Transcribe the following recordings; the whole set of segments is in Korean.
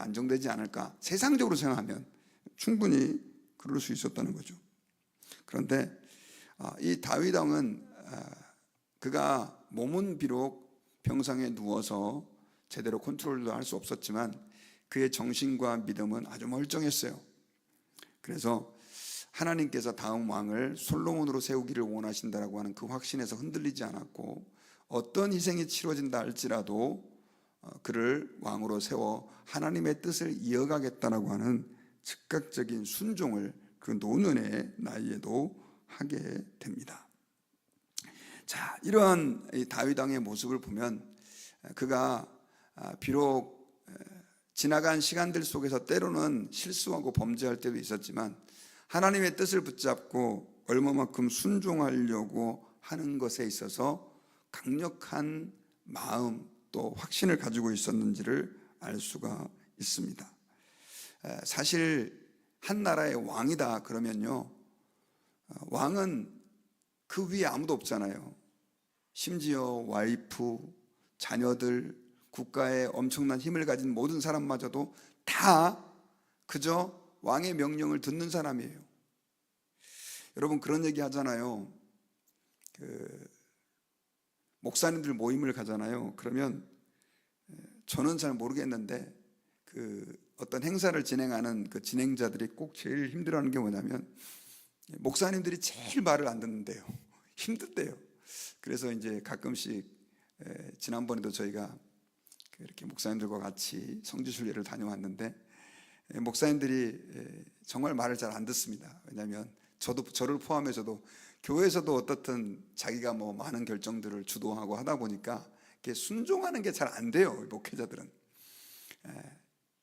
안정되지 않을까, 세상적으로 생각하면 충분히 그럴 수 있었다는 거죠. 그런데 이 다윗 왕은 그가 몸은 비록 병상에 누워서 제대로 컨트롤도 할 수 없었지만 그의 정신과 믿음은 아주 멀쩡했어요. 그래서 하나님께서 다음 왕을 솔로몬으로 세우기를 원하신다라고 하는 그 확신에서 흔들리지 않았고, 어떤 희생이 치러진다 할지라도 그를 왕으로 세워 하나님의 뜻을 이어가겠다라고 하는 즉각적인 순종을 그 노년의 나이에도 하게 됩니다. 자, 이러한 다윗 왕의 모습을 보면 그가 비록 지나간 시간들 속에서 때로는 실수하고 범죄할 때도 있었지만 하나님의 뜻을 붙잡고 얼마만큼 순종하려고 하는 것에 있어서 강력한 마음 또 확신을 가지고 있었는지를 알 수가 있습니다. 사실 한 나라의 왕이다 그러면요, 왕은 그 위에 아무도 없잖아요. 심지어 와이프, 자녀들, 국가에 엄청난 힘을 가진 모든 사람마저도 다 그저 왕의 명령을 듣는 사람이에요. 여러분, 그런 얘기 하잖아요. 목사님들 모임을 가잖아요. 그러면 저는 잘 모르겠는데 어떤 행사를 진행하는 그 진행자들이 꼭 제일 힘들어하는 게 뭐냐면 목사님들이 제일 말을 안 듣는데요. 힘든데요. 그래서 이제 가끔씩 지난번에도 저희가 이렇게 목사님들과 같이 성지순례를 다녀왔는데 목사님들이 정말 말을 잘 안 듣습니다. 왜냐하면 저를 포함해서도 교회에서도 어떻든 자기가 뭐 많은 결정들을 주도하고 하다 보니까 이렇게 순종하는 게 잘 안 돼요. 목회자들은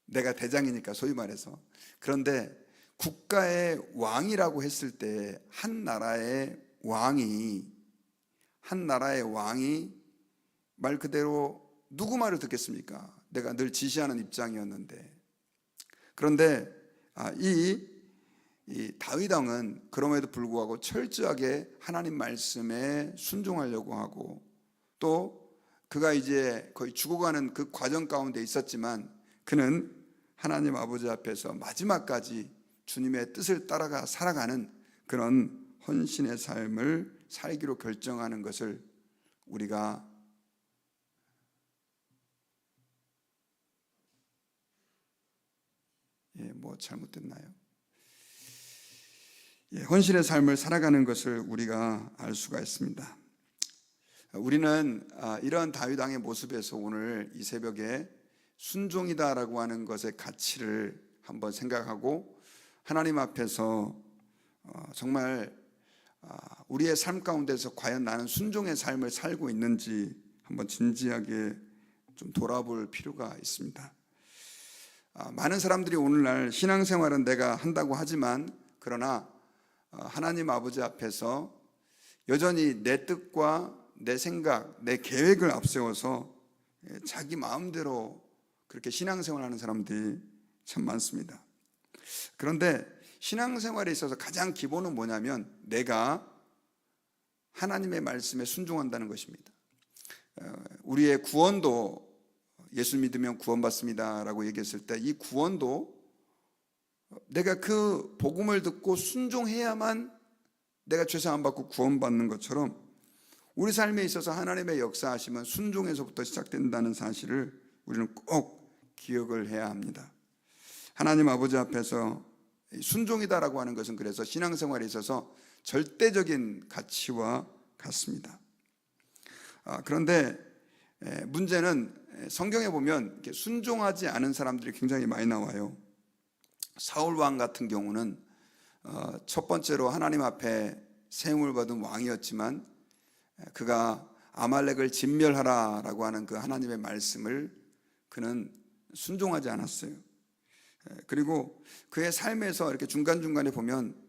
내가 대장이니까 소위 말해서. 그런데 국가의 왕이라고 했을 때 한 나라의 왕이 말 그대로 누구 말을 듣겠습니까? 내가 늘 지시하는 입장이었는데. 그런데 이 다윗 왕은 그럼에도 불구하고 철저하게 하나님 말씀에 순종하려고 하고, 또 그가 이제 거의 죽어가는 그 과정 가운데 있었지만 그는 하나님 아버지 앞에서 마지막까지 주님의 뜻을 따라가 살아가는 그런 헌신의 삶을 살기로 결정하는 것을 우리가 뭐 잘못됐나요? 헌신의 삶을 살아가는 것을 우리가 알 수가 있습니다. 우리는 이러한 다윗 왕의 모습에서 오늘 이 새벽에 순종이다라고 하는 것의 가치를 한번 생각하고 하나님 앞에서 정말 우리의 삶 가운데서 과연 나는 순종의 삶을 살고 있는지 한번 진지하게 좀 돌아볼 필요가 있습니다. 많은 사람들이 오늘날 신앙생활은 내가 한다고 하지만 그러나 하나님 아버지 앞에서 여전히 내 뜻과 내 생각, 내 계획을 앞세워서 자기 마음대로 그렇게 신앙생활하는 사람들이 참 많습니다. 그런데 신앙생활에 있어서 가장 기본은 뭐냐면 내가 하나님의 말씀에 순종한다는 것입니다. 우리의 구원도 예수 믿으면 구원받습니다 라고 얘기했을 때 이 구원도 내가 그 복음을 듣고 순종해야만 내가 죄 사함 받고 구원받는 것처럼 우리 삶에 있어서 하나님의 역사하심은 순종에서부터 시작된다는 사실을 우리는 꼭 기억을 해야 합니다. 하나님 아버지 앞에서 순종이다라고 하는 것은 그래서 신앙생활에 있어서 절대적인 가치와 같습니다. 그런데 문제는 성경에 보면 순종하지 않은 사람들이 굉장히 많이 나와요. 사울 왕 같은 경우는 첫 번째로 하나님 앞에 세움을 받은 왕이었지만 그가 아말렉을 진멸하라라고 하는 그 하나님의 말씀을 그는 순종하지 않았어요. 그리고 그의 삶에서 이렇게 중간중간에 보면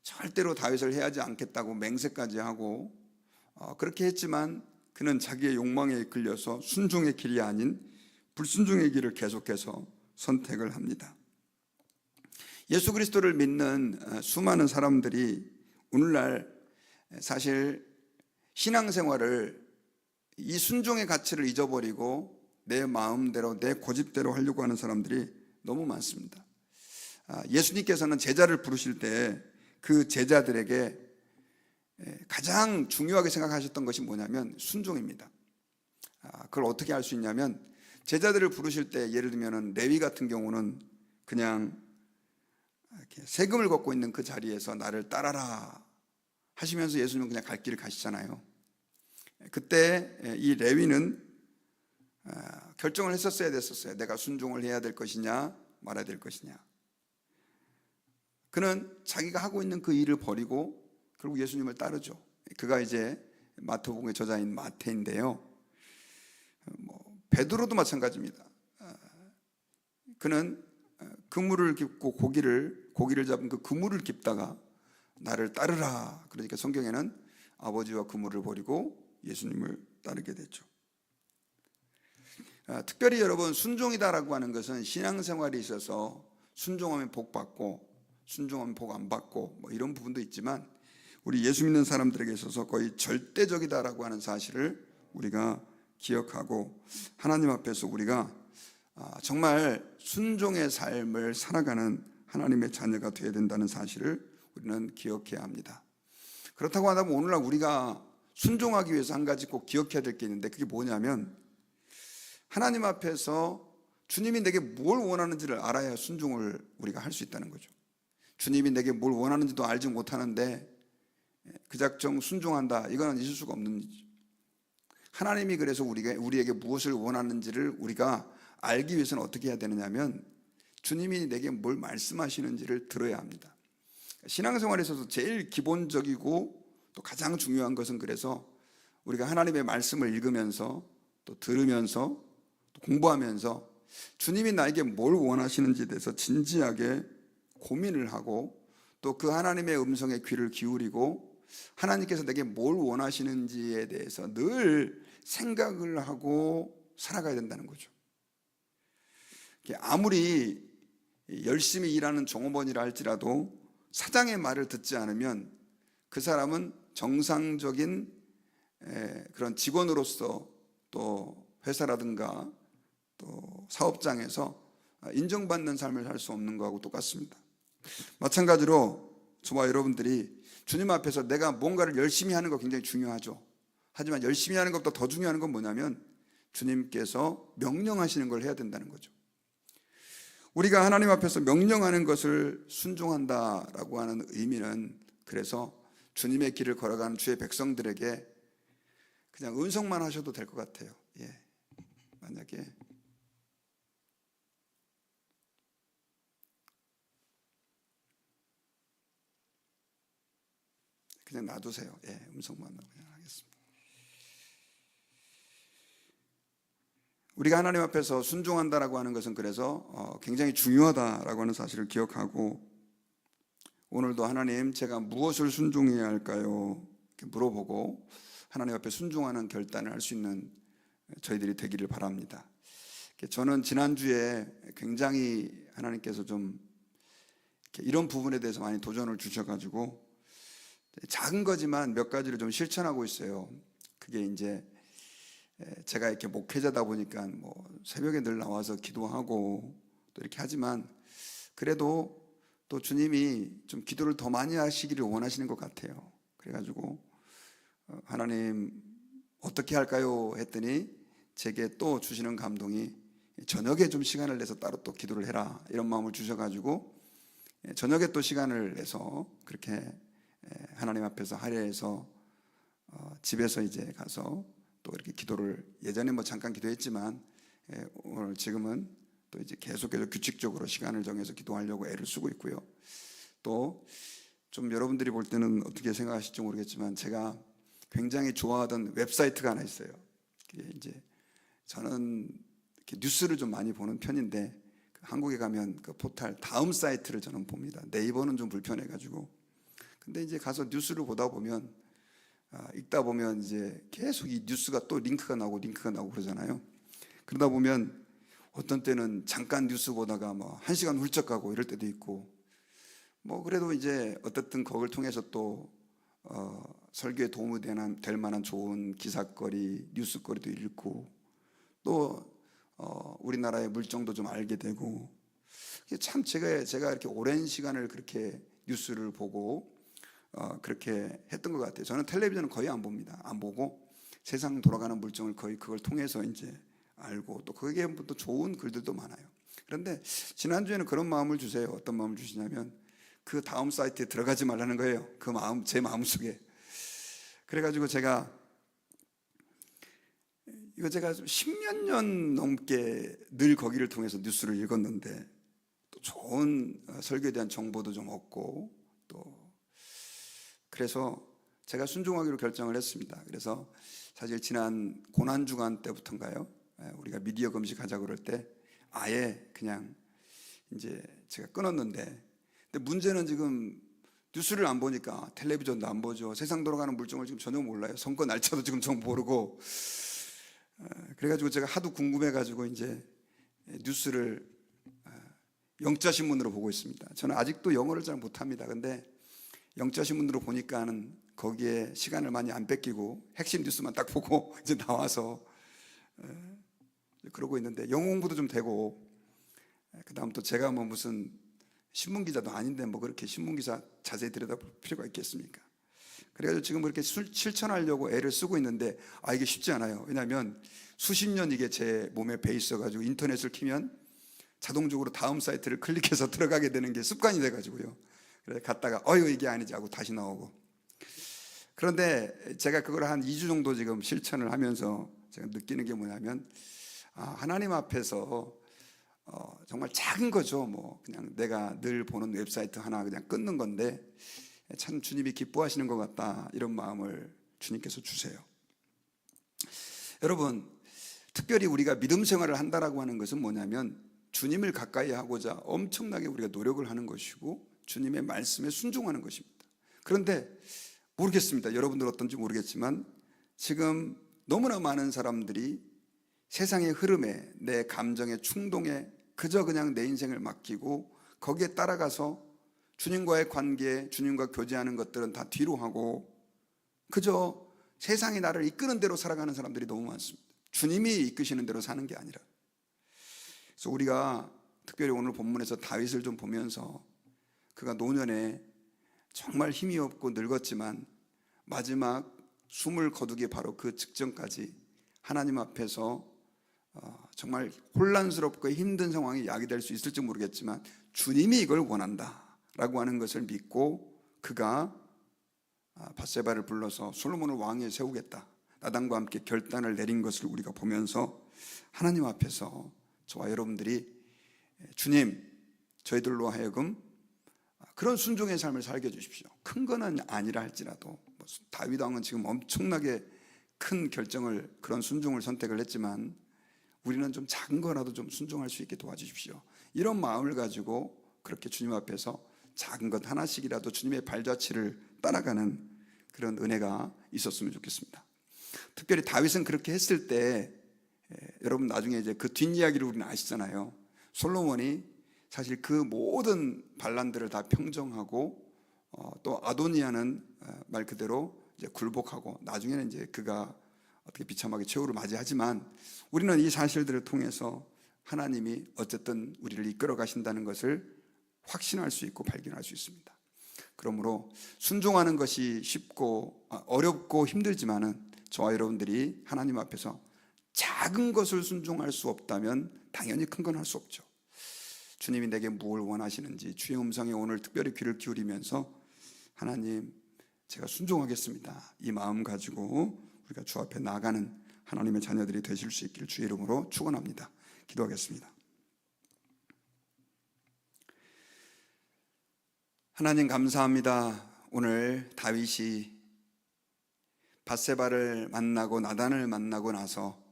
절대로 다윗을 해하지 않겠다고 맹세까지 하고 그렇게 했지만 그는 자기의 욕망에 이끌려서 순종의 길이 아닌 불순종의 길을 계속해서 선택을 합니다. 예수 그리스도를 믿는 수많은 사람들이 오늘날 사실 신앙생활을 이 순종의 가치를 잊어버리고 내 마음대로 내 고집대로 하려고 하는 사람들이 너무 많습니다. 예수님께서는 제자를 부르실 때 그 제자들에게 가장 중요하게 생각하셨던 것이 뭐냐면 순종입니다. 그걸 어떻게 알 수 있냐면 제자들을 부르실 때 예를 들면 레위 같은 경우는 그냥 이렇게 세금을 걷고 있는 그 자리에서 나를 따라라 하시면서 예수님은 그냥 갈 길을 가시잖아요. 그때 이 레위는 결정을 했었어야 됐었어요. 내가 순종을 해야 될 것이냐 말아야 될 것이냐. 그는 자기가 하고 있는 그 일을 버리고 결국 예수님을 따르죠. 그가 이제 마태복음의 저자인 마태인데요. 베드로도 마찬가지입니다. 그는 그물을 깁고 고기를 잡은 그 그물을 깁다가 나를 따르라. 그러니까 성경에는 아버지와 그물을 버리고 예수님을 따르게 됐죠. 특별히 여러분 순종이다라고 하는 것은 신앙생활에 있어서 순종하면 복 받고 순종하면 복 안 받고 뭐 이런 부분도 있지만 우리 예수 믿는 사람들에게 있어서 거의 절대적이다라고 하는 사실을 우리가 기억하고 하나님 앞에서 우리가 정말 순종의 삶을 살아가는 하나님의 자녀가 되어야 된다는 사실을 우리는 기억해야 합니다. 그렇다고 한다면 오늘날 우리가 순종하기 위해서 한 가지 꼭 기억해야 될 게 있는데 그게 뭐냐면 하나님 앞에서 주님이 내게 뭘 원하는지를 알아야 순종을 우리가 할 수 있다는 거죠. 주님이 내게 뭘 원하는지도 알지 못하는데 그작정 순종한다, 이거는 있을 수가 없는 일이죠. 하나님이 그래서 우리에게 무엇을 원하는지를 우리가 알기 위해서는 어떻게 해야 되느냐면 주님이 내게 뭘 말씀하시는지를 들어야 합니다. 신앙생활에 있어서 제일 기본적이고 또 가장 중요한 것은 그래서 우리가 하나님의 말씀을 읽으면서 또 들으면서 또 공부하면서 주님이 나에게 뭘 원하시는지에 대해서 진지하게 고민을 하고 또 그 하나님의 음성에 귀를 기울이고 하나님께서 내게 뭘 원하시는지에 대해서 늘 생각을 하고 살아가야 된다는 거죠. 아무리 열심히 일하는 종업원이라 할지라도 사장의 말을 듣지 않으면 그 사람은 정상적인 그런 직원으로서 또 회사라든가 또 사업장에서 인정받는 삶을 살 수 없는 거하고 똑같습니다. 마찬가지로 저와 여러분들이 주님 앞에서 내가 뭔가를 열심히 하는 거 굉장히 중요하죠. 하지만 열심히 하는 것보다 더 중요한 건 뭐냐면 주님께서 명령하시는 걸 해야 된다는 거죠. 우리가 하나님 앞에서 명령하는 것을 순종한다라고 하는 의미는 그래서 주님의 길을 걸어가는 주의 백성들에게 그냥 은성만 하셔도 될 것 같아요. 만약에 그냥 놔두세요. 음성만 그냥 하겠습니다. 우리가 하나님 앞에서 순종한다라고 하는 것은 그래서 굉장히 중요하다라고 하는 사실을 기억하고 오늘도 하나님 제가 무엇을 순종해야 할까요? 이렇게 물어보고 하나님 앞에 순종하는 결단을 할 수 있는 저희들이 되기를 바랍니다. 저는 지난주에 굉장히 하나님께서 좀 이런 부분에 대해서 많이 도전을 주셔가지고 작은 거지만 몇 가지를 좀 실천하고 있어요. 그게 이제 제가 이렇게 목회자다 보니까 뭐 새벽에 늘 나와서 기도하고 또 이렇게 하지만 그래도 또 주님이 좀 기도를 더 많이 하시기를 원하시는 것 같아요. 그래가지고 하나님 어떻게 할까요? 했더니 제게 또 주시는 감동이 저녁에 좀 시간을 내서 따로 또 기도를 해라 이런 마음을 주셔가지고 저녁에 또 시간을 내서 그렇게 하나님 앞에서 하려 해서 집에서 이제 가서 또 이렇게 기도를 예전에 뭐 잠깐 기도했지만 오늘 지금은 또 이제 계속해서 규칙적으로 시간을 정해서 기도하려고 애를 쓰고 있고요. 또 좀 여러분들이 볼 때는 어떻게 생각하실지 모르겠지만 제가 굉장히 좋아하던 웹사이트가 하나 있어요. 이제 저는 이렇게 뉴스를 좀 많이 보는 편인데 한국에 가면 그 포탈 다음 사이트를 저는 봅니다. 네이버는 좀 불편해가지고. 근데 이제 가서 뉴스를 보다 보면 읽다 보면 이제 계속 이 뉴스가 또 링크가 나오고 그러잖아요. 그러다 보면 어떤 때는 잠깐 뉴스 보다가 뭐 1시간 훌쩍 가고 이럴 때도 있고 뭐 그래도 이제 어쨌든 그걸 통해서 또 설교에 도움이 될 만한 좋은 기사거리, 뉴스거리도 읽고 또 우리나라의 물정도 좀 알게 되고 참 제가 이렇게 오랜 시간을 그렇게 뉴스를 보고 그렇게 했던 것 같아요. 저는 텔레비전은 거의 안 봅니다. 안 보고 세상 돌아가는 물정을 거의 그걸 통해서 이제 알고, 또 거기에 또 좋은 글들도 많아요. 그런데 지난주에는 그런 마음을 주세요. 어떤 마음을 주시냐면 그 다음 사이트에 들어가지 말라는 거예요. 그 마음, 제 마음속에. 그래가지고 제가 10몇 년 넘게 늘 거기를 통해서 뉴스를 읽었는데, 또 좋은 설교에 대한 정보도 좀 얻고, 또 그래서 제가 순종하기로 결정을 했습니다. 그래서 사실 지난 고난주간 때부터인가요? 우리가 미디어 금식하자 그럴 때 아예 그냥 이제 제가 끊었는데, 근데 문제는 지금 뉴스를 안 보니까 텔레비전도 안 보죠. 세상 돌아가는 물정을 지금 전혀 몰라요. 선거 날짜도 지금 전 모르고. 그래가지고 제가 하도 궁금해가지고 이제 뉴스를 영자신문으로 보고 있습니다. 저는 아직도 영어를 잘 못합니다. 근데 영자신문으로 보니까는 거기에 시간을 많이 안 뺏기고 핵심 뉴스만 딱 보고 이제 나와서 그러고 있는데, 영어 공부도 좀 되고, 그 다음 또 제가 뭐 무슨 신문기자도 아닌데 뭐 그렇게 신문기사 자세히 들여다볼 필요가 있겠습니까? 그래가지고 지금 그렇게 실천하려고 애를 쓰고 있는데, 이게 쉽지 않아요. 왜냐하면 수십 년 이게 제 몸에 배 있어가지고 인터넷을 키면 자동적으로 다음 사이트를 클릭해서 들어가게 되는 게 습관이 돼가지고요. 그래서 갔다가 이게 아니지 하고 다시 나오고. 그런데 제가 그걸 한 2주 정도 지금 실천을 하면서 제가 느끼는 게 뭐냐면, 하나님 앞에서 정말 작은 거죠. 뭐 그냥 내가 늘 보는 웹사이트 하나 그냥 끊는 건데 참 주님이 기뻐하시는 것 같다, 이런 마음을 주님께서 주세요. 여러분, 특별히 우리가 믿음 생활을 한다라고 하는 것은 뭐냐면 주님을 가까이 하고자 엄청나게 우리가 노력을 하는 것이고 주님의 말씀에 순종하는 것입니다. 그런데 모르겠습니다. 여러분들 어떤지 모르겠지만 지금 너무나 많은 사람들이 세상의 흐름에, 내 감정의 충동에 그저 그냥 내 인생을 맡기고 거기에 따라가서 주님과의 관계, 주님과 교제하는 것들은 다 뒤로 하고 그저 세상이 나를 이끄는 대로 살아가는 사람들이 너무 많습니다. 주님이 이끄시는 대로 사는 게 아니라. 그래서 우리가 특별히 오늘 본문에서 다윗을 좀 보면서 그가 노년에 정말 힘이 없고 늙었지만 마지막 숨을 거두기 바로 그 직전까지 하나님 앞에서 정말 혼란스럽고 힘든 상황이 야기될 수 있을지 모르겠지만 주님이 이걸 원한다라고 하는 것을 믿고 그가 밧세바를 불러서 솔로몬을 왕위에 세우겠다, 나단과 함께 결단을 내린 것을 우리가 보면서 하나님 앞에서 저와 여러분들이 주님, 저희들로 하여금 그런 순종의 삶을 살게 해주십시오. 큰 거는 아니라 할지라도 다윗 왕은 지금 엄청나게 큰 결정을, 그런 순종을 선택을 했지만 우리는 좀 작은 거라도 좀 순종할 수 있게 도와주십시오. 이런 마음을 가지고 그렇게 주님 앞에서 작은 것 하나씩이라도 주님의 발자취를 따라가는 그런 은혜가 있었으면 좋겠습니다. 특별히 다윗은 그렇게 했을 때 여러분 나중에 이제 그 뒷이야기를 우리는 아시잖아요. 솔로몬이 사실 그 모든 반란들을 다 평정하고 또 아도니아는 말 그대로 이제 굴복하고 나중에는 이제 그가 어떻게 비참하게 최후를 맞이하지만 우리는 이 사실들을 통해서 하나님이 어쨌든 우리를 이끌어 가신다는 것을 확신할 수 있고 발견할 수 있습니다. 그러므로 순종하는 것이 쉽고 어렵고 힘들지만은 저와 여러분들이 하나님 앞에서 작은 것을 순종할 수 없다면 당연히 큰 건 할 수 없죠. 주님이 내게 무엇을 원하시는지 주의 음성에 오늘 특별히 귀를 기울이면서 하나님, 제가 순종하겠습니다, 이 마음 가지고 우리가 주 앞에 나아가는 하나님의 자녀들이 되실 수 있기를 주의 이름으로 축원합니다. 기도하겠습니다. 하나님 감사합니다. 오늘 다윗이 밧세바를 만나고 나단을 만나고 나서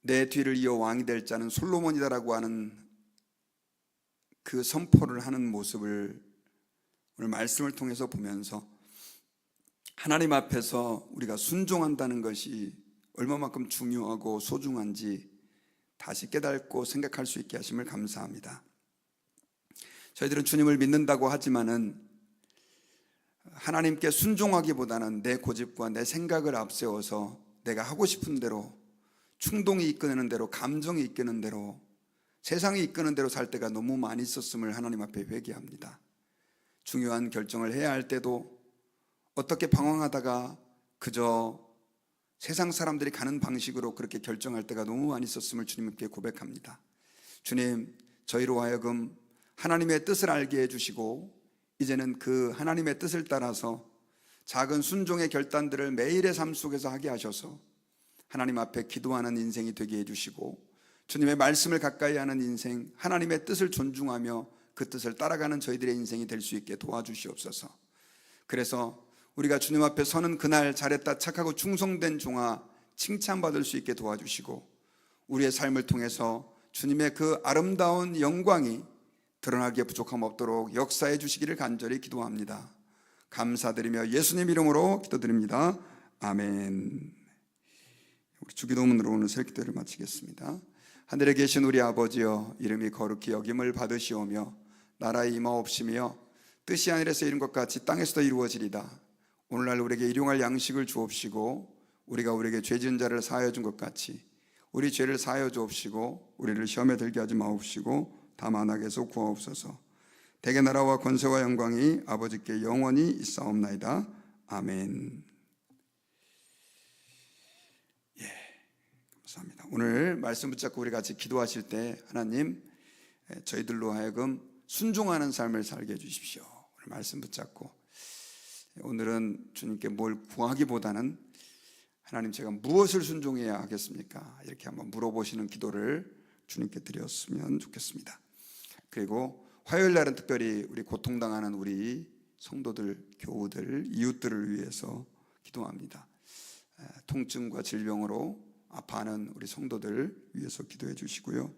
내 뒤를 이어 왕이 될 자는 솔로몬이다라고 하는 그 선포를 하는 모습을 오늘 말씀을 통해서 보면서 하나님 앞에서 우리가 순종한다는 것이 얼마만큼 중요하고 소중한지 다시 깨닫고 생각할 수 있게 하심을 감사합니다. 저희들은 주님을 믿는다고 하지만은 하나님께 순종하기보다는 내 고집과 내 생각을 앞세워서 내가 하고 싶은 대로, 충동이 이끄는 대로, 감정이 이끄는 대로 세상이 이끄는 대로 살 때가 너무 많이 있었음을 하나님 앞에 회개합니다. 중요한 결정을 해야 할 때도 어떻게 방황하다가 그저 세상 사람들이 가는 방식으로 그렇게 결정할 때가 너무 많이 있었음을 주님께 고백합니다. 주님, 저희로 하여금 하나님의 뜻을 알게 해주시고 이제는 그 하나님의 뜻을 따라서 작은 순종의 결단들을 매일의 삶 속에서 하게 하셔서 하나님 앞에 기도하는 인생이 되게 해주시고 주님의 말씀을 가까이 하는 인생, 하나님의 뜻을 존중하며 그 뜻을 따라가는 저희들의 인생이 될 수 있게 도와주시옵소서. 그래서 우리가 주님 앞에 서는 그날 잘했다 착하고 충성된 종아 칭찬받을 수 있게 도와주시고 우리의 삶을 통해서 주님의 그 아름다운 영광이 드러나기에 부족함 없도록 역사해 주시기를 간절히 기도합니다. 감사드리며 예수님 이름으로 기도드립니다. 아멘. 우리 주기도문으로 오늘 새기도를 마치겠습니다. 하늘에 계신 우리 아버지여, 이름이 거룩히 여김을 받으시오며 나라의 임하옵시며 뜻이 하늘에서 이룬 것 같이 땅에서도 이루어지리다. 오늘날 우리에게 일용할 양식을 주옵시고 우리가 우리에게 죄 지은 자를 사하여 준 것 같이 우리 죄를 사하여 주옵시고 우리를 시험에 들게 하지 마옵시고 다만 악에서 구하옵소서. 대개 나라와 권세와 영광이 아버지께 영원히 있사옵나이다. 아멘. 감사합니다. 오늘 말씀 붙잡고 우리 같이 기도하실 때 하나님 저희들로 하여금 순종하는 삶을 살게 해주십시오. 오늘 말씀 붙잡고 오늘은 주님께 뭘 구하기보다는 하나님 제가 무엇을 순종해야 하겠습니까? 이렇게 한번 물어보시는 기도를 주님께 드렸으면 좋겠습니다. 그리고 화요일 날은 특별히 우리 고통당하는 우리 성도들, 교우들, 이웃들을 위해서 기도합니다. 통증과 질병으로 아파하는 우리 성도들 위해서 기도해 주시고요.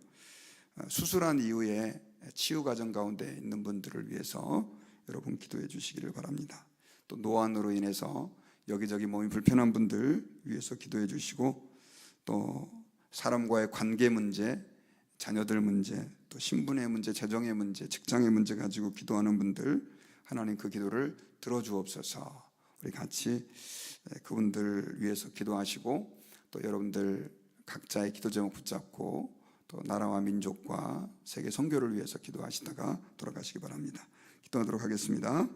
수술한 이후에 치유 과정 가운데 있는 분들을 위해서 여러분 기도해 주시기를 바랍니다. 또 노안으로 인해서 여기저기 몸이 불편한 분들 위해서 기도해 주시고 또 사람과의 관계 문제, 자녀들 문제, 또 신분의 문제, 재정의 문제, 직장의 문제 가지고 기도하는 분들 하나님 그 기도를 들어주옵소서. 우리 같이 그분들 위해서 기도하시고 또 여러분들 각자의 기도 제목 붙잡고 또 나라와 민족과 세계 선교를 위해서 기도하시다가 돌아가시기 바랍니다. 기도하도록 하겠습니다.